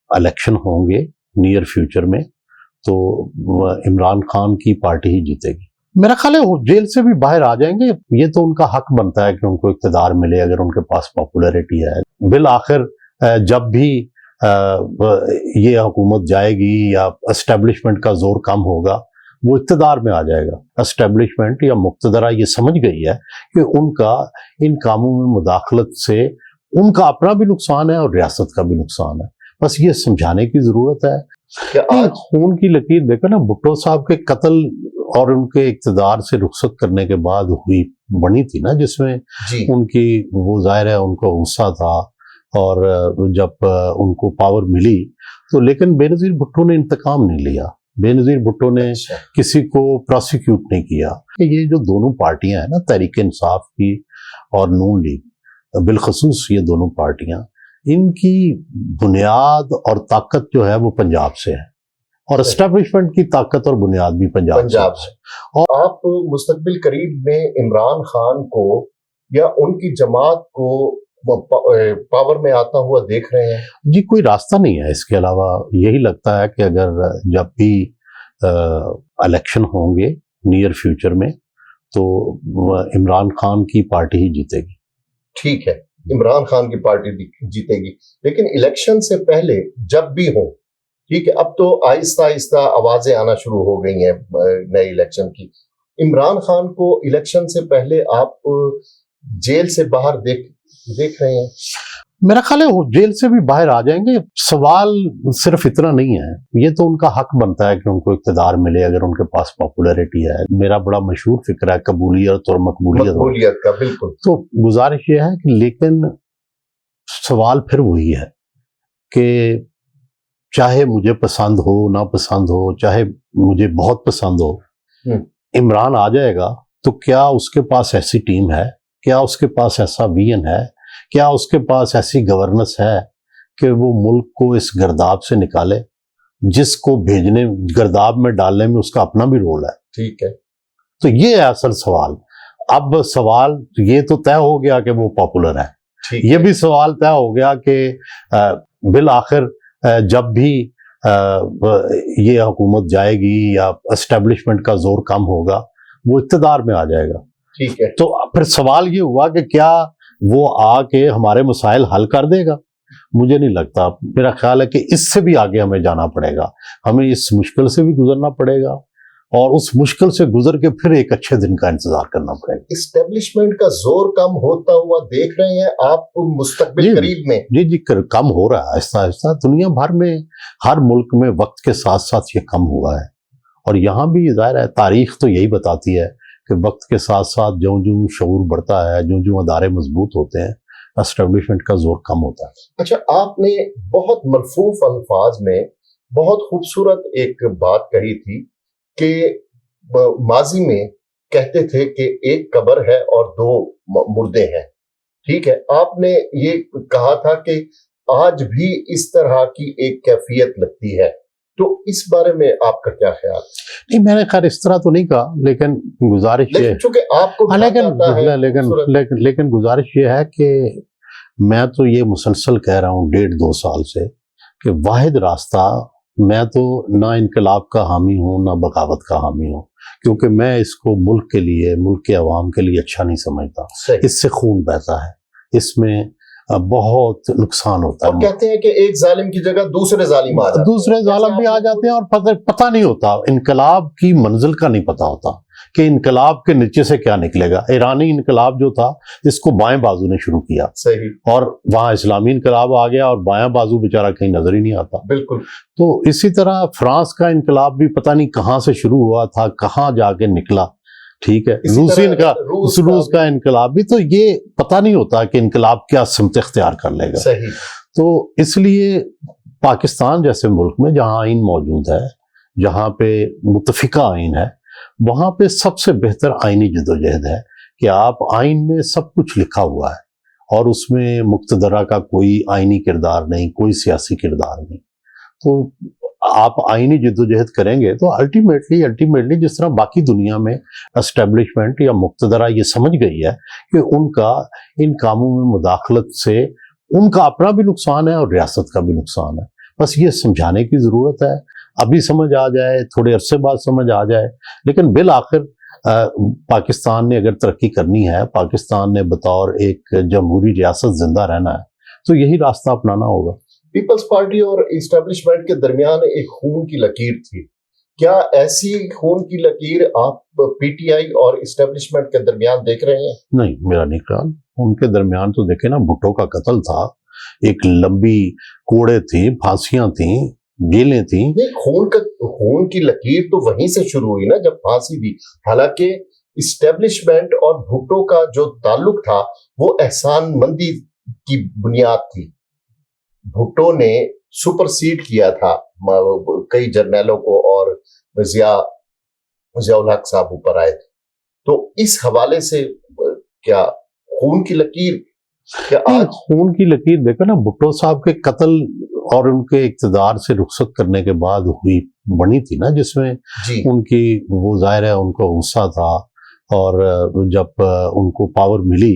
Election ہوں گے near future میں تو عمران خان کی پارٹی ہی جیتے گی. میرا خیال ہے وہ جیل سے بھی باہر آ جائیں گے. یہ تو ان کا حق بنتا ہے کہ ان کو اقتدار ملے اگر ان کے پاس پاپولیرٹی ہے. بالآخر جب بھی یہ حکومت جائے گی یا اسٹیبلشمنٹ کا زور کم ہوگا وہ اقتدار میں آ جائے گا. اسٹیبلشمنٹ یا مقتدرہ یہ سمجھ گئی ہے کہ ان کا ان کاموں میں مداخلت سے ان کا اپنا بھی نقصان ہے اور ریاست کا بھی نقصان ہے. بس یہ سمجھانے کی ضرورت ہے کہ خون کی لکیر دیکھو نا. بھٹو صاحب کے قتل اور ان کے اقتدار سے رخصت کرنے کے بعد ہوئی بنی تھی نا, جس میں ان کی وہ ظاہر ہے ان کو غصہ تھا اور جب ان کو پاور ملی تو, لیکن بے نظیر بھٹو نے انتقام نہیں لیا. بے نظیر بھٹو نے کسی کو پروسیکیوٹ نہیں کیا. یہ جو دونوں پارٹیاں ہیں نا, تحریک انصاف کی اور نون لیگ, بالخصوص یہ دونوں پارٹیاں, ان کی بنیاد اور طاقت جو ہے وہ پنجاب سے ہے اور اسٹیبلشمنٹ کی طاقت اور بنیاد بھی پنجاب سے. اور آپ مستقبل قریب میں عمران خان کو یا ان کی جماعت کو پاور میں آتا ہوا دیکھ رہے ہیں؟ جی کوئی راستہ نہیں ہے اس کے علاوہ. یہی لگتا ہے کہ اگر جب بھی الیکشن ہوں گے نیئر فیوچر میں تو عمران خان کی پارٹی ہی جیتے گی. ٹھیک ہے, عمران خان کی پارٹی جیتے گی, لیکن الیکشن سے پہلے جب بھی ہو, ٹھیک ہے, اب تو آہستہ آہستہ آوازیں آنا شروع ہو گئی ہیں نئے الیکشن کی. عمران خان کو الیکشن سے پہلے آپ جیل سے باہر دیکھ رہے ہیں؟ میرا خیال ہے وہ جیل سے بھی باہر آ جائیں گے. سوال صرف اتنا نہیں ہے, یہ تو ان کا حق بنتا ہے کہ ان کو اقتدار ملے اگر ان کے پاس پاپولیرٹی ہے. میرا بڑا مشہور فکر ہے قبولیت اور مقبولیت کا. بالکل. تو گزارش یہ ہے کہ, لیکن سوال پھر وہی ہے کہ چاہے مجھے پسند ہو نہ پسند ہو, چاہے مجھے بہت پسند ہو, عمران آ جائے گا تو کیا اس کے پاس ایسی ٹیم ہے, کیا اس کے پاس ایسا ویژن ہے, کیا اس کے پاس ایسی گورننس ہے کہ وہ ملک کو اس گرداب سے نکالے جس کو بھیجنے, گرداب میں ڈالنے میں اس کا اپنا بھی رول ہے. ٹھیک ہے, تو یہ ہے اصل سوال. اب سوال یہ تو طے ہو گیا کہ وہ پاپولر ہے, یہ بھی سوال طے ہو گیا کہ بالآخر جب بھی یہ حکومت جائے گی یا اسٹیبلشمنٹ کا زور کم ہوگا وہ اقتدار میں آ جائے گا. ٹھیک ہے, تو پھر سوال یہ ہوا کہ کیا وہ آ کے ہمارے مسائل حل کر دے گا؟ مجھے نہیں لگتا. میرا خیال ہے کہ اس سے بھی آگے ہمیں جانا پڑے گا, ہمیں اس مشکل سے بھی گزرنا پڑے گا اور اس مشکل سے گزر کے پھر ایک اچھے دن کا انتظار کرنا پڑے گا. اسٹیبلشمنٹ کا زور کم ہوتا ہوا دیکھ رہے ہیں آپ مستقبل قریب میں؟ جی کم ہو رہا ہے آہستہ آہستہ. دنیا بھر میں ہر ملک میں وقت کے ساتھ ساتھ یہ کم ہوا ہے, اور یہاں بھی ظاہر ہے تاریخ تو یہی بتاتی ہے کہ وقت کے ساتھ ساتھ جو شعور بڑھتا ہے, جو ادارے مضبوط ہوتے ہیں, اسٹیبلشمنٹ کا زور کم ہوتا ہے. اچھا, آپ نے بہت مرفوف الفاظ میں بہت خوبصورت ایک بات کہی تھی کہ ماضی میں کہتے تھے کہ ایک قبر ہے اور دو مردے ہیں. ٹھیک ہے, آپ نے یہ کہا تھا کہ آج بھی اس طرح کی ایک کیفیت لگتی ہے, تو اس بارے میں آپ کا کیا خیال؟ نہیں, میں نے خیر اس طرح تو نہیں کہا, لیکن گزارش یہ, چونکہ آپ کو لیکن گزارش یہ ہے کہ میں تو یہ مسلسل کہہ رہا ہوں 1.5-2 سال سے کہ واحد راستہ, میں تو نہ انقلاب کا حامی ہوں نہ بغاوت کا حامی ہوں, کیونکہ میں اس کو ملک کے لیے, ملک کے عوام کے لیے اچھا نہیں سمجھتا. اس سے خون بہتا ہے, اس میں بہت نقصان ہوتا ہے. اور کہتے ہیں کہ ایک ظالم کی جگہ دوسرے ظالم بھی آ جاتے ہیں اور پتہ نہیں ہوتا, انقلاب کی منزل کا نہیں پتہ ہوتا کہ انقلاب کے نیچے سے کیا نکلے گا. ایرانی انقلاب جو تھا اس کو بائیں بازو نے شروع کیا, صحیح, اور وہاں اسلامی انقلاب آ گیا اور بایاں بازو بیچارہ کہیں نظر ہی نہیں آتا. بالکل. تو اسی طرح فرانس کا انقلاب بھی پتہ نہیں کہاں سے شروع ہوا تھا, کہاں جا کے نکلا. ٹھیک ہے, روس کا انقلاب بھی, تو یہ پتہ نہیں ہوتا کہ انقلاب کیا سمت اختیار کر لے گا. صحیح. تو اس لیے پاکستان جیسے ملک میں جہاں آئین موجود ہے, جہاں پہ متفقہ آئین ہے, وہاں پہ سب سے بہتر آئینی جدوجہد ہے کہ آپ آئین میں سب کچھ لکھا ہوا ہے اور اس میں مقتدرہ کا کوئی آئینی کردار نہیں, کوئی سیاسی کردار نہیں. تو آپ آئینی جدوجہد کریں گے تو الٹیمیٹلی جس طرح باقی دنیا میں اسٹیبلشمنٹ یا مقتدرہ یہ سمجھ گئی ہے کہ ان کا ان کاموں میں مداخلت سے ان کا اپنا بھی نقصان ہے اور ریاست کا بھی نقصان ہے. بس یہ سمجھانے کی ضرورت ہے. ابھی سمجھ آ جائے, تھوڑے عرصے بعد سمجھ آ جائے, لیکن بالآخر پاکستان نے اگر ترقی کرنی ہے, پاکستان نے بطور ایک جمہوری ریاست زندہ رہنا ہے, تو یہی راستہ اپنانا ہوگا. پیپلز پارٹی اور اسٹیبلشمنٹ کے درمیان ایک خون کی لکیر تھی. کیا ایسی خون کی لکیر آپ پی ٹی آئی اور اسٹیبلشمنٹ کے درمیان دیکھ رہے ہیں؟ نہیں, میرا نہیں خیال. ان کے درمیان تو دیکھیں نا, بھٹو کا قتل تھا, ایک لمبی کوڑے تھی, پھانسیاں تھیں, جیلیں تھیں. خون کی لکیر تو وہیں سے شروع ہوئی نا, جب پھانسی دی. حالانکہ اسٹیبلشمنٹ اور بھٹو کا جو تعلق تھا وہ احسان مندی کی بنیاد تھی. بھٹو نے سپر سیڈ کیا تھا کئی جرنیلوں کو, اور ضیاء الحق صاحب اوپر آئے تھے. تو اس حوالے سے کیا خون کی لکیر, کیا آج خون کی لکیر دیکھو نا, بھٹو صاحب کے قتل اور ان کے اقتدار سے رخصت کرنے کے بعد ہوئی بنی تھی نا, جس میں جی ان کی وہ ظاہر ہے ان کو غصہ تھا, اور جب ان کو پاور ملی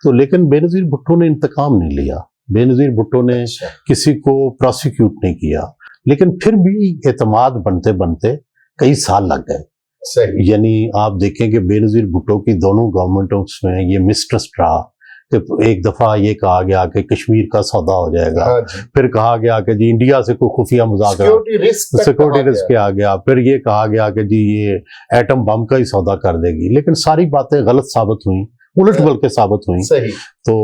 تو, لیکن بے نظیر بھٹو نے انتقام نہیں لیا. بے نظیر بھٹو نے کسی کو پروسیکیوٹ نہیں کیا, لیکن پھر بھی اعتماد بنتے بنتے کئی سال لگ گئے. صحیح. یعنی آپ دیکھیں کہ بے نظیر بھٹو کی دونوں گورنمنٹوں میں یہ مسٹرسٹ رہا کہ ایک دفعہ یہ کہا گیا کہ کشمیر کا سودا ہو جائے گا, پھر کہا گیا کہ جی انڈیا سے کوئی خفیہ مذاکرہ, سیکورٹی رسک کیا گیا, پھر یہ کہا گیا کہ جی یہ ایٹم بم کا ہی سودا کر دے گی. لیکن ساری باتیں غلط ثابت ہوئیں, الٹ بلکہ ثابت ہوئیں. صحیح. تو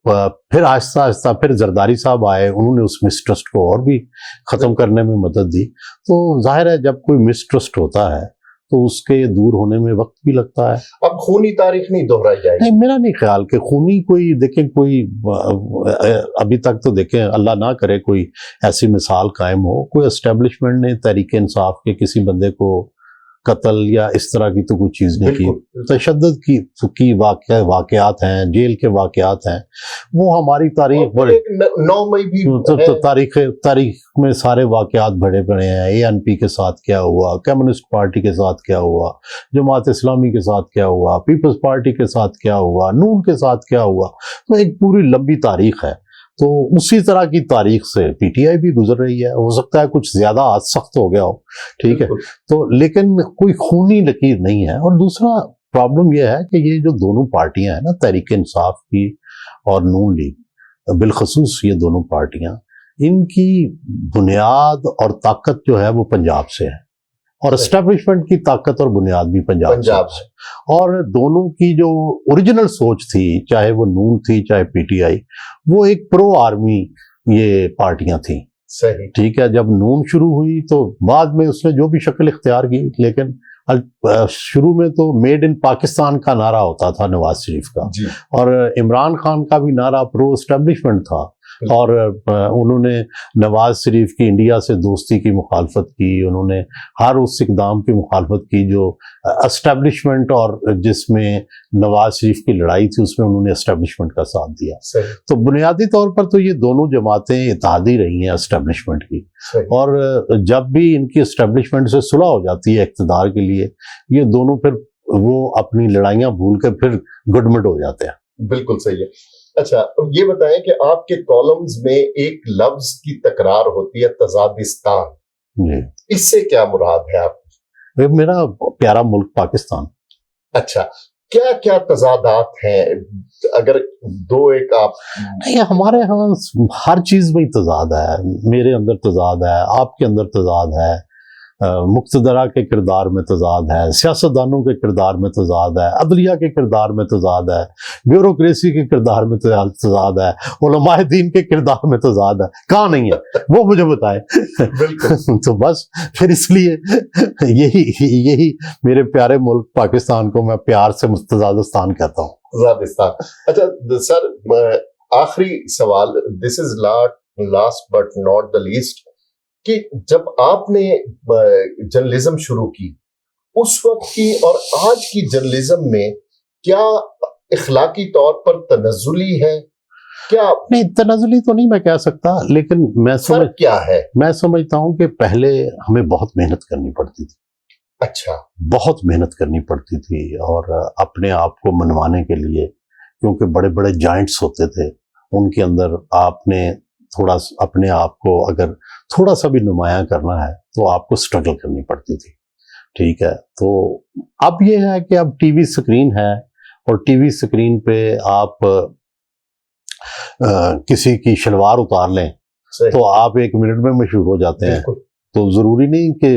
پھر آہستہ آہستہ پھر زرداری صاحب آئے, انہوں نے اس مسٹرسٹ کو اور بھی ختم کرنے میں مدد دی. تو ظاہر ہے جب کوئی مسٹرسٹ ہوتا ہے تو اس کے دور ہونے میں وقت بھی لگتا ہے. اب خونی تاریخ نہیں دہرائی جائے گی. نہیں, میرا نہیں خیال کہ خونی کوئی, دیکھیں کوئی ابھی تک تو دیکھیں, اللہ نہ کرے کوئی ایسی مثال قائم ہو, کوئی اسٹیبلشمنٹ نے تحریک انصاف کے کسی بندے کو قتل یا اس طرح کی تو کوئی چیز نہیں کی. تشدد کی واقعات ہیں, جیل کے واقعات ہیں, وہ ہماری تاریخ بڑے 9 مئی بھی تاریخ میں سارے واقعات بڑے بڑے ہیں. اے این پی کے ساتھ کیا ہوا, کمیونسٹ پارٹی کے ساتھ کیا ہوا, جماعت اسلامی کے ساتھ کیا ہوا, پیپلز پارٹی کے ساتھ کیا ہوا, نون کے ساتھ کیا ہوا. تو ایک پوری لمبی تاریخ ہے. تو اسی طرح کی تاریخ سے پی ٹی آئی بھی گزر رہی ہے. ہو سکتا ہے کچھ زیادہ سخت ہو گیا ہو, ٹھیک ہے, تو لیکن کوئی خونی لکیر نہیں ہے. اور دوسرا پرابلم یہ ہے کہ یہ جو دونوں پارٹیاں ہیں نا, تحریک انصاف کی اور نون لیگ, بالخصوص یہ دونوں پارٹیاں, ان کی بنیاد اور طاقت جو ہے وہ پنجاب سے ہے, اور اسٹیبلشمنٹ کی طاقت اور بنیاد بھی پنجاب سے. اور دونوں کی جو اوریجنل سوچ تھی, چاہے وہ نون تھی چاہے پی ٹی آئی, وہ ایک پرو آرمی یہ پارٹیاں تھیں. صحیح. ٹھیک ہے, جب نون شروع ہوئی تو بعد میں اس نے جو بھی شکل اختیار کی, لیکن شروع میں تو میڈ ان پاکستان کا نعرہ ہوتا تھا نواز شریف کا, اور عمران خان کا بھی نعرہ پرو اسٹیبلشمنٹ تھا, اور انہوں نے نواز شریف کی انڈیا سے دوستی کی مخالفت کی, انہوں نے ہر اس اقدام کی مخالفت کی جو اسٹیبلشمنٹ, اور جس میں نواز شریف کی لڑائی تھی اس میں انہوں نے اسٹیبلشمنٹ کا ساتھ دیا. تو بنیادی طور پر تو یہ دونوں جماعتیں اتحادی رہی ہیں اسٹیبلشمنٹ کی, اور جب بھی ان کی اسٹیبلشمنٹ سے صلح ہو جاتی ہے اقتدار کے لیے, یہ دونوں پھر وہ اپنی لڑائیاں بھول کے پھر گڈ مڈ ہو جاتے ہیں. بالکل صحیح ہے. اچھا, یہ بتائیں کہ آپ کے کالمز میں ایک لفظ کی تکرار ہوتی ہے, تضادستان. جی, اس سے کیا مراد ہے آپ؟ میرا پیارا ملک پاکستان. اچھا, کیا کیا تضادات ہیں, اگر دو ایک آپ؟ ہمارے ہاں ہر چیز میں تضاد ہے. میرے اندر تضاد ہے, آپ کے اندر تضاد ہے, مقتدرہ کے کردار میں تضاد ہے, سیاستدانوں کے کردار میں تضاد ہے, عدلیہ کے کردار میں تضاد ہے, بیوروکریسی کے کردار میں تضاد ہے, علماء دین کے کردار میں تضاد ہے. کہاں نہیں ہے وہ مجھے بتائے. تو بس پھر اس لیے یہی میرے پیارے ملک پاکستان کو میں پیار سے تضادستان کہتا ہوں. تضادستان. اچھا سر, آخری سوال, this is last but not the least, کہ جب آپ نے جرنلزم شروع کی, اس وقت کی اور آج کی جرنلزم میں کیا اخلاقی طور پر تنزلی ہے؟ کیا نہیں, تنزلی تو نہیں میں کہہ سکتا, لیکن فرق کیا ہے؟ میں سمجھتا ہوں کہ پہلے ہمیں بہت محنت کرنی پڑتی تھی. اچھا, بہت محنت کرنی پڑتی تھی, اور اپنے آپ کو منوانے کے لیے, کیونکہ بڑے بڑے جائنٹس ہوتے تھے, ان کے اندر آپ نے تھوڑا اپنے آپ کو اگر تھوڑا سا بھی نمایاں کرنا ہے تو آپ کو سٹرگل کرنی پڑتی تھی. ٹھیک ہے, تو اب یہ ہے کہ اب ٹی وی اسکرین ہے, اور ٹی وی اسکرین پہ آپ کسی کی شلوار اتار لیں تو آپ 1 منٹ میں مشہور ہو جاتے ہیں. تو ضروری نہیں کہ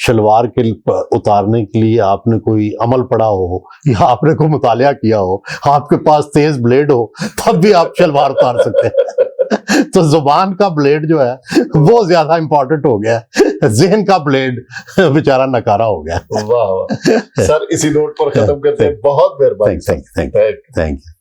شلوار کے اتارنے کے لیے آپ نے کوئی عمل پڑھا ہو یا آپ نے کوئی مطالعہ کیا ہو, آپ کے پاس تیز بلیڈ ہو تب بھی آپ شلوار اتار سکتے ہیں. تو زبان کا بلیڈ جو ہے وہ زیادہ امپورٹنٹ ہو گیا ہے, ذہن کا بلیڈ بیچارہ نکارا ہو گیا. واہ سر, اسی نوٹ پر ختم کرتے ہیں. بہت مہربانی. Thank you.